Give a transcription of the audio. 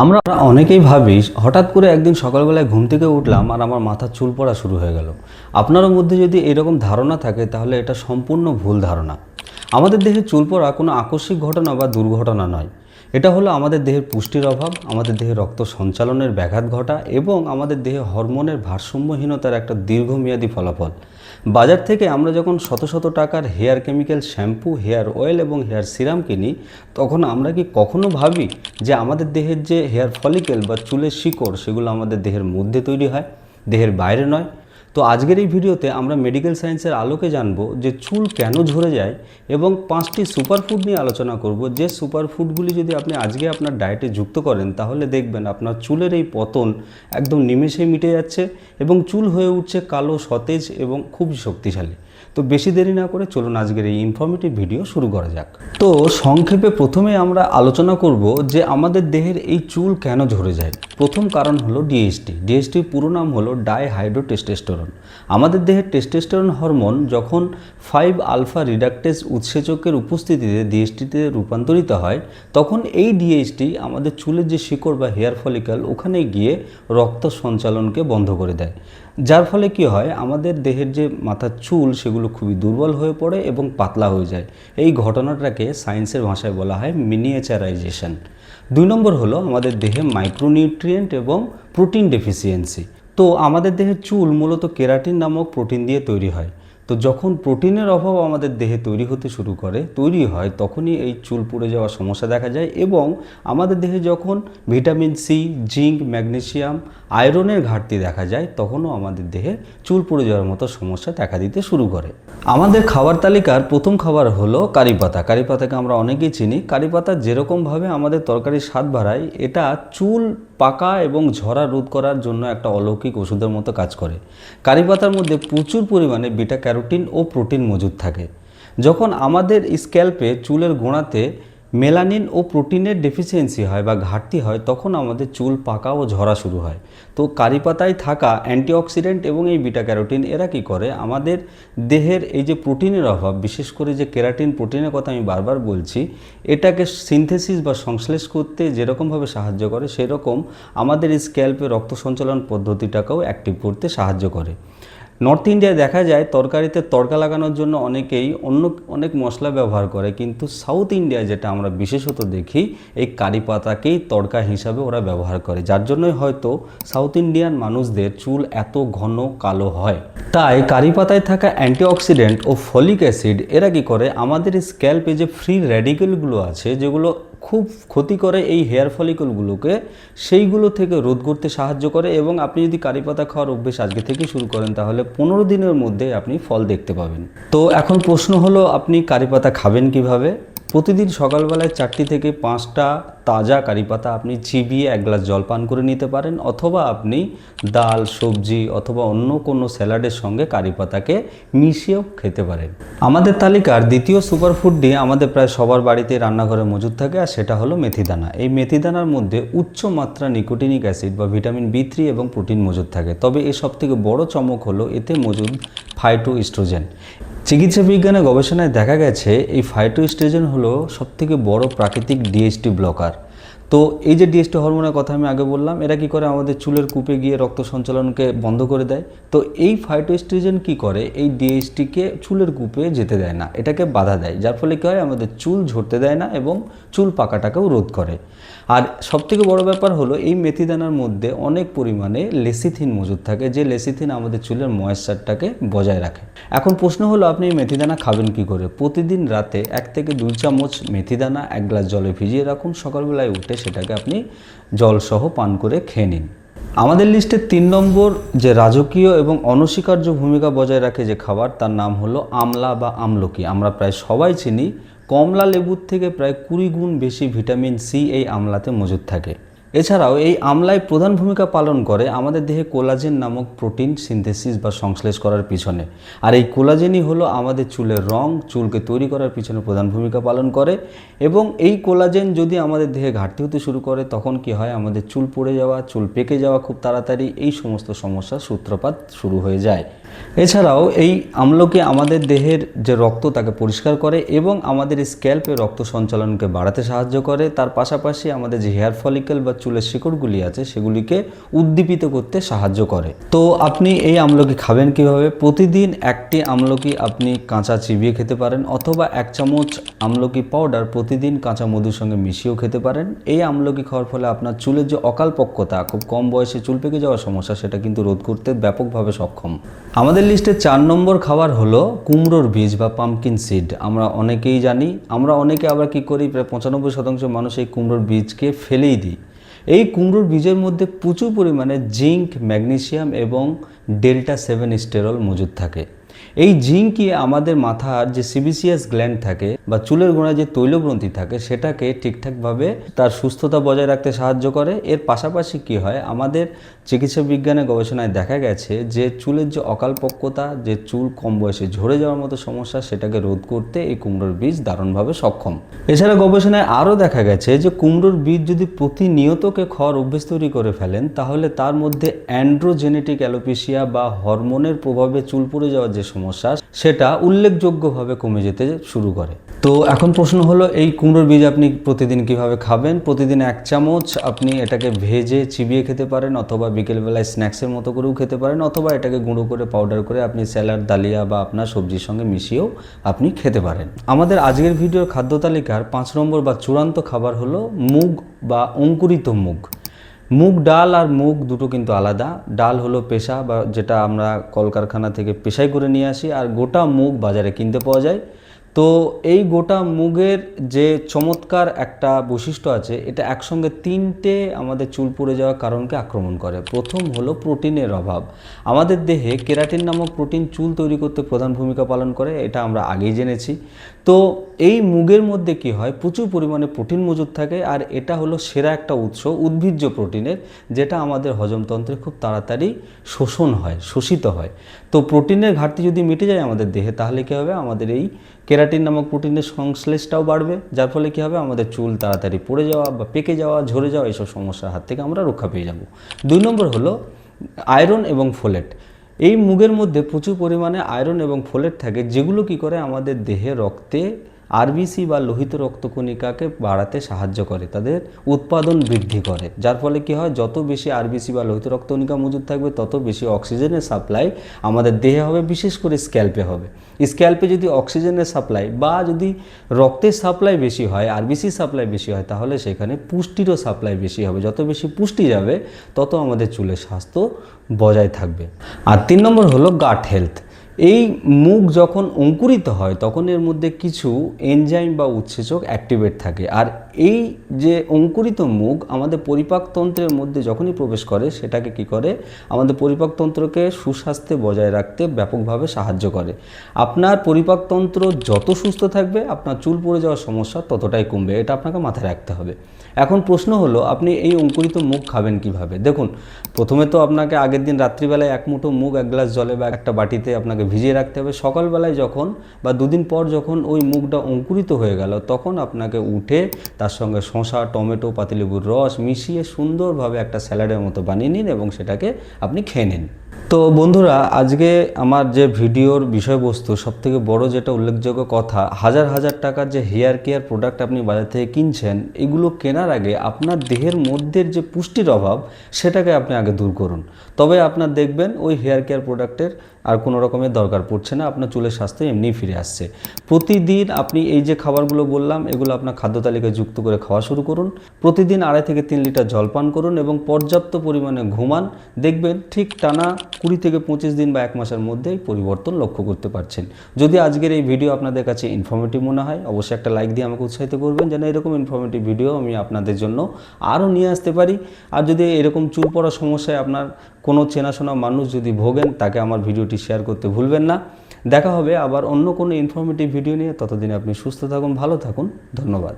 আমরা অনেকেই ভাবি হঠাৎ করে একদিন সকালবেলায় ঘুম থেকে উঠলাম আর আমার মাথার চুল পড়া শুরু হয়ে গেল। আপনার মধ্যে যদি এরকম ধারণা থাকে তাহলে এটা সম্পূর্ণ ভুল ধারণা। আমাদের দেহে চুল পড়া কোনো আকস্মিক ঘটনা বা দুর্ঘটনা নয়। এটা হলো আমাদের দেহের পুষ্টির অভাব, আমাদের দেহে রক্ত সঞ্চালনের ব্যাঘাত ঘটা এবং আমাদের দেহে হরমোনের ভারসাম্যহীনতার একটা দীর্ঘমেয়াদী ফলাফল। বাজার থেকে আমরা যখন শত শত টাকার hair chemical shampoo, hair oil এবং হেয়ার সিরাম কিনি, তখন আমরা কি কখনো ভাবি যে আমাদের দেহের যে হেয়ার ফলিকেল বা চুলের শিকড় সেগুলো আমাদের দেহের মধ্যে তৈরি হয়, দেহের বাইরে নয়? তো আজকের এই ভিডিওতে আমরা মেডিকেল সায়েন্সের আলোকে জানবো যে চুল কেন ঝরে যায় এবং 5টি সুপারফুড নিয়ে আলোচনা করব, যে সুপারফুডগুলি যদি আপনি আজকে আপনার ডায়েটে যুক্ত করেন তাহলে দেখবেন আপনার চুলের এই পতন একদম নিমেষেই মিটে যাচ্ছে এবং চুল হয়ে উঠছে কালো, সতেজ এবং খুব শক্তিশালী। তো বেশি দেরি না করে চলুন আজকের এই ইনফরমেটিভ ভিডিও শুরু করা যাক। তো সংক্ষেপে প্রথমে আমরা আলোচনা করব যে আমাদের দেহের এই চুল কেন ঝরে যায়। প্রথম কারণ হলো ডিএসটি। ডিএসটির পুরো নাম হলো ডাইহাইড্রোটেস্টোস্টেরন। আমাদের দেহের টেস্টোস্টেরন হরমোন যখন 5 আলফা রিডাকটেজ উৎসেচকের উপস্থিতিতে ডিএসটিতে রূপান্তরিত হয়, তখন এই ডিএসটি আমাদের চুলের যে শিকড় বা হেয়ার ফলিকল ওখানে গিয়ে রক্ত সঞ্চালনকে বন্ধ করে দেয়। যার ফলে কি হয়, আমাদের দেহের যে মাথার চুল সেগুলো খুবই দুর্বল হয়ে পড়ে এবং পাতলা হয়ে যায়। এই ঘটনাটাকে সায়েন্সের ভাষায় বলা হয় মিনিয়েচারাইজেশন। 2 নম্বর হলো আমাদের দেহে মাইক্রোনিউট্রিয়েন্ট এবং প্রোটিন ডেফিসিয়েন্সি। তো আমাদের দেহের চুল মূলত কেরাটিন নামক প্রোটিন দিয়ে তৈরি হয়। তো যখন প্রোটিনের অভাব আমাদের দেহে তৈরি হয় তখনই এই চুল পড়ে যাওয়ার সমস্যা দেখা যায় এবং আমাদের দেহে যখন ভিটামিন সি, জিঙ্ক, ম্যাগনেসিয়াম, আয়রনের ঘাটতি দেখা যায় তখনও আমাদের দেহে চুল পড়ে যাওয়ার মতো সমস্যা দেখা দিতে শুরু করে। আমাদের খাবার তালিকার প্রথম খাবার হলো কারি পাতা। কারি পাতাকে আমরা অনেকেই চিনি। কারি পাতা যেরকমভাবে আমাদের তরকারির স্বাদ বাড়ায়, এটা চুল পাকা এবং ঝরা রোধ করার জন্য একটা অলৌকিক ওষুধের মতো কাজ করে। কারি পাতার মধ্যে প্রচুর পরিমাণে বিটা ক্যারোটিন ও প্রোটিন মজুদ থাকে। যখন আমাদের স্ক্যাল্পে, চুলের গোড়াতে মেলানিন ও প্রোটিনের ডেফিসিয়েন্সি হয় বা ঘাটতি হয়, তখন আমাদের চুল পাকা ও ঝরা শুরু হয়। তো কারি পাতায় থাকা অ্যান্টিঅক্সিডেন্ট এবং এই বিটা ক্যারোটিন এরা কী করে, আমাদের দেহের এই যে প্রোটিনের অভাব, বিশেষ করে যে কেরাটিন প্রোটিনের কথা আমি বারবার বলছি, এটাকে সিনথেসিস বা সংশ্লেষ করতে যেরকমভাবে সাহায্য করে, সেরকম আমাদের স্ক্যাল্পে রক্ত সঞ্চালন পদ্ধতিটাকেও অ্যাক্টিভ করতে সাহায্য করে। নর্থ ইন্ডিয়ায় দেখা যায় তরকারিতে তড়কা লাগানোর জন্য অনেকেই অনেক মশলা ব্যবহার করে, কিন্তু সাউথ ইন্ডিয়ায় যেটা আমরা বিশেষত দেখি, এই কারি পাতাকেই তড়কা হিসাবে ওরা ব্যবহার করে, যার জন্যই হয়তো সাউথ ইন্ডিয়ান মানুষদের চুল এত ঘন কালো হয়। তাই কারি পাতায় থাকা অ্যান্টিঅক্সিডেন্ট ও ফলিক অ্যাসিড এরা কী করে, আমাদের স্ক্যাল্পে যে ফ্রি র্যাডিক্যালগুলো আছে যেগুলো খুব ক্ষতি করে এই হেয়ার ফলিকলগুলোকে, সেইগুলো থেকে রোধ করতে সাহায্য করে। এবং আপনি যদি কারি পাতা খাওয়ার অভ্যেস আজকে থেকে শুরু করেন তাহলে 15 দিনের মধ্যে আপনি ফল দেখতে পাবেন। তো এখন প্রশ্ন হলো, আপনি কারি পাতা খাবেন কিভাবে? প্রতিদিন সকালবেলায় 4টি থেকে 5টা তাজা কারি পাতা আপনি চিবিয়ে 1 গ্লাস জল পান করে নিতে পারেন, অথবা আপনি ডাল, সবজি অথবা অন্য কোনো স্যালাডের সঙ্গে কারি পাতাকে মিশিয়েও খেতে পারেন। আমাদের তালিকার দ্বিতীয় সুপারফুডটি আমাদের প্রায় সবার বাড়িতে রান্নাঘরে মজুদ থাকে, আর সেটা হলো মেথিদানা। এই মেথিদানার মধ্যে উচ্চ মাত্রা নিকোটিনিক অ্যাসিড বা ভিটামিন B3 এবং প্রোটিন মজুদ থাকে। তবে এর সবথেকে বড় চমক হলো এতে মজুদ ফাইটোস্ট্রোজেন। চিকিৎসা বিজ্ঞানের গবেষণায় দেখা গেছে এই ফাইটোস্ট্রোজেন হলো সবথেকে বড় প্রাকৃতিক ডিএসটি ব্লকার। তো এই যে ডিএসটি হরমোনের কথা আমি আগে বললাম, এরা কি করে, আমাদের চুলের কূপে গিয়ে রক্ত সঞ্চালনকে বন্ধ করে দেয়। তো এই ফাইটোস্ট্রোজেন কি করে, এই ডিএসটিকে চুলের কূপে যেতে দেয় না, এটাকে বাধা দেয়, যার ফলে কী হয়, আমাদের চুল ঝরতে দেয় না এবং চুল পাকাটাকেও রোধ করে। আর সবথেকে বড় ব্যাপার হলো এই মেথিদানার মধ্যে অনেক পরিমাণে লেসিথিন মজুদ থাকে, যে লেসিথিন আমাদের চুলের ময়েশ্চারটাকে বজায় রাখে। এখন প্রশ্ন হলো, আপনি এই মেথিদানা খাবেন কি করে? প্রতিদিন রাতে 1 থেকে 2 চামচ মেথিদানা 1 গ্লাস জলে ভিজিয়ে রাখুন, সকালবেলায় উঠে সেটাকে আপনি জলসহ পান করে খেয়ে নিন। আমাদের লিস্টে 3 নম্বর যে রাজকীয় এবং অনস্বীকার্য ভূমিকা বজায় রাখে যে খাবার, তার নাম হলো আমলা বা আমলকি। আমরা প্রায় সবাই চিনি কমলা লেবুর থেকে প্রায় 20 গুণ বেশি ভিটামিন সি এই আমলাতে মজুদ থাকে। এছাড়াও এই আমলায় প্রধান ভূমিকা পালন করে আমাদের দেহে কোলাজেন নামক প্রোটিন সিনথেসিস বা সংশ্লেষ করার পিছনে। আর এই কোলাজেনই হলো আমাদের চুলের রং, চুলকে তৈরি করার পিছনে প্রধান ভূমিকা পালন করে। এবং এই কোলাজেন যদি আমাদের দেহে ঘাটতি হতে শুরু করে, তখন কি হয়, আমাদের চুল পড়ে যাওয়া, চুল পেকে যাওয়া খুব তাড়াতাড়ি, এই সমস্ত সমস্যার সূত্রপাত শুরু হয়ে যায়। এছাড়াও এই আমলকি আমাদের দেহের যে রক্ত তাকে পরিষ্কার করে এবং আমাদের স্ক্যাল্পে রক্ত সঞ্চালনকে বাড়াতে সাহায্য করে। তার পাশাপাশি আমাদের যে হেয়ার ফলিকল বা চুলের শিকড়গুলি আছে সেগুলিকে উদ্দীপিত করতে সাহায্য করে। তো আপনি এই আমলকি খাবেন কিভাবে? প্রতিদিন একটি আমলকি আপনি কাঁচা চিবিয়ে খেতে পারেন, অথবা 1 চামচ আমলকি পাউডার প্রতিদিন কাঁচা মধুর সঙ্গে মিশিয়েও খেতে পারেন। এই আমলকি খাওয়ার ফলে আপনার চুলের যে অকালপক্কতা, খুব কম বয়সে চুল পেকে যাওয়ার সমস্যা, সেটা কিন্তু রোধ করতে ব্যাপকভাবে সক্ষম। আমাদের লিস্টে 4 নম্বর খাবার হলো কুমড়োর বীজ বা পাম্পকিন সিড। আমরা অনেকেই জানি, আমরা অনেকে আবার কি করি, প্রায় 95% মানুষ এই কুমড়োর বীজকে ফেলেই দিই। এই কুমড়োর বীজের মধ্যে প্রচুর পরিমাণে জিঙ্ক, ম্যাগনেসিয়াম এবং ডেল্টা-7 স্টেরল মজুদ থাকে। এই জিঙ্কই আমাদের মাথার যে সিবিসিয়াস গ্ল্যান্ড থাকে বা চুলের গোড়ায় যে তৈলগ্রন্থি থাকে সেটাকে ঠিকঠাকভাবে তার সুস্থতা বজায় রাখতে সাহায্য করে। এর পাশাপাশি কি হয়, আমাদের চিকিৎসা বিজ্ঞানের গবেষণায় দেখা গেছে যে চুলের যে অকালপক্কতা, যে চুল কম বয়সে ঝরে যাওয়ার মতো সমস্যা, সেটাকে রোধ করতে এই কুমড়োর বীজ দারুণভাবে সক্ষম। এছাড়া গবেষণায় আরও দেখা গেছে যে কুমড়োর বীজ যদি প্রতিনিয়তকে খাওয়ার অভ্যেস তৈরি করে ফেলেন, তাহলে তার মধ্যে অ্যান্ড্রোজেনেটিক অ্যালোপেশিয়া বা হরমোনের প্রভাবে চুল পড়ে যাওয়ার যে সমস্যা, সেটা উল্লেখযোগ্যভাবে কমে যেতে শুরু করে। তো এখন প্রশ্ন হলো, এই কুমড়োর বীজ আপনি প্রতিদিন কিভাবে খাবেন? প্রতিদিন 1 চামচ আপনি এটাকে ভেজে চিবিয়ে খেতে পারেন, অথবা বিকেলবেলায় স্ন্যাক্সের মতো করেও খেতে পারেন, অথবা এটাকে গুঁড়ো করে পাউডার করে আপনি স্যালাড, ডালিয়া বা আপনার সবজির সঙ্গে মিশিয়েও আপনি খেতে পারেন। আমাদের আজকের ভিডিওর খাদ্য তালিকার 5 নম্বর বা চূড়ান্ত খাবার হলো মুগ বা অঙ্কুরিত মুগ। মুগ ডাল আর মুগ দুটো কিন্তু আলাদা। ডাল হলো পেশা বা যেটা আমরা কলকারখানা থেকে পেশাই করে নিয়ে আসি, আর গোটা মুগ বাজারে কিনতে পাওয়া যায়। তো এই গোটা মুগের যে চমৎকার একটা বৈশিষ্ট্য আছে, এটা একসঙ্গে 3টে আমাদের চুল পড়ে যাওয়ার কারণকে আক্রমণ করে। প্রথম হলো প্রোটিনের অভাব। আমাদের দেহে কেরাটিন নামক প্রোটিন চুল তৈরি করতে প্রধান ভূমিকা পালন করে, এটা আমরা আগেই জেনেছি। তো এই মুগের মধ্যে কি হয়, প্রচুর পরিমাণে প্রোটিন মজুদ থাকে, আর এটা হলো সেরা একটা উৎস উদ্ভিজ্জ প্রোটিনের, যেটা আমাদের হজমতন্ত্রে খুব তাড়াতাড়ি শোষিত হয়। তো প্রোটিনের ঘাটতি যদি মিটে যায় আমাদের দেহে, তাহলে কী হবে, আমাদের এই কেরাটিন নামক প্রোটিনের সংশ্লেষটাও বাড়বে, যার ফলে কী হবে, আমাদের চুল তাড়াতাড়ি পড়ে যাওয়া বা পেকে যাওয়া, ঝরে যাওয়া, এইসব সমস্যার হাত থেকে আমরা রক্ষা পেয়ে যাব। 2 নম্বর হলো আয়রন এবং ফোলেট। এই মুগের মধ্যে প্রচুর পরিমাণে আয়রন এবং ফোলেট থাকে, যেগুলো কি করে আমাদের দেহে রক্তে আরবিসি বা লোহিত রক্তকণিকাকে বাড়াতে সাহায্য করে, তাদের উৎপাদন বৃদ্ধি করে। যার ফলে কি হয়, যত বেশি আরবিসি বা লোহিত রক্তকণিকা মজুদ থাকবে, তত বেশি অক্সিজেনের সাপ্লাই আমাদের দেহে হবে, বিশেষ করে স্ক্যাল্পে হবে। স্ক্যাল্পে যদি অক্সিজেনের সাপ্লাই বা যদি রক্তের সাপ্লাই বেশি হয়, আরবিসি সাপ্লাই বেশি হয়, তাহলে সেখানে পুষ্টিরও সাপ্লাই বেশি হবে। যত বেশি পুষ্টি যাবে, তত আমাদের চুলের স্বাস্থ্য বজায় থাকবে। আর 3 নম্বর হলো গাট হেলথ। এই মুগ যখন অঙ্কুরিত হয়, তখন এর মধ্যে কিছু এনজাইম বা উৎসেচক অ্যাক্টিভেট থাকে, আর এই যে অঙ্কুরিত মুগ আমাদের পরিপাকতন্ত্রের মধ্যে যখনই প্রবেশ করে, সেটাকে কি করে, আমাদের পরিপাকতন্ত্রকে সুস্বাস্থ্যে বজায় রাখতে ব্যাপকভাবে সাহায্য করে। আপনার পরিপাকতন্ত্র যত সুস্থ থাকবে, আপনার চুল পড়ে যাওয়ার সমস্যা ততটাই কমবে, এটা আপনাকে মাথায় রাখতে হবে। এখন প্রশ্ন হলো, আপনি এই অঙ্কুরিত মুগ খাবেন কিভাবে? দেখুন, প্রথমে তো আপনাকে আগের দিন রাত্রিবেলায় 1 মুঠো মুগ 1 গ্লাস জলে বা একটা বাটিতে আপনাকে ভিজিয়ে রাখতে হবে। সকালবেলায় যখন বা 2 দিন পর যখন ওই মুগটা অঙ্কুরিত হয়ে গেল, তখন আপনাকে উঠে তার সঙ্গে শসা, টমেটো, পাতিলেবুর রস মিশিয়ে সুন্দরভাবে একটা স্যালাডের মতো বানিয়ে নিন এবং সেটাকে আপনি খেয়ে নিন। তো বন্ধুরা, আজকে আমার যে ভিডিওর বিষয়বস্তু, সবথেকে বড় যেটা উল্লেখযোগ্য কথা, হাজার হাজার টাকার যে হেয়ার কেয়ার প্রোডাক্ট আপনি বাজার থেকে কিনছেন, এগুলো কেনার আগে আপনার দেহের মধ্যে যে পুষ্টির অভাব, সেটাকে আপনি আগে দূর করুন। তবে আপনার দেখবেন ওই হেয়ার কেয়ার প্রোডাক্টের আর কোনো রকমের দরকার পড়ছে না, আপনার চুলের স্বাস্থ্য এমনিই ফিরে আসছে। প্রতিদিন আপনি এই যে খাবারগুলো বললাম, এগুলো আপনার খাদ্য তালিকায় যুক্ত করে খাওয়া শুরু করুন। প্রতিদিন 2.5 থেকে 3 লিটার জল পান করুন এবং পর্যাপ্ত পরিমাণে ঘুমান। দেখবেন ঠিক টানা 20 থেকে 25 দিন বা 1 মাসের মধ্যেই পরিবর্তন লক্ষ্য করতে পারছেন। যদি আজকের এই ভিডিও আপনাদের কাছে ইনফরমেটিভ মনে হয়, অবশ্যই একটা লাইক দিয়ে আমাকে উৎসাহিত করবেন, যেন এরকম ইনফরমেটিভ ভিডিও আমি আপনাদের জন্য আরও নিয়ে আসতে পারি। আর যদি এরকম চুল পড়ার সমস্যায় আপনার কোনো চেনাশোনা মানুষ যদি ভোগেন, তাকে আমার ভিডিওটি শেয়ার করতে ভুলবেন না। দেখা হবে আবার অন্য কোনো ইনফরমেটিভ ভিডিও নিয়ে। ততদিনে আপনি সুস্থ থাকুন, ভালো থাকুন। ধন্যবাদ।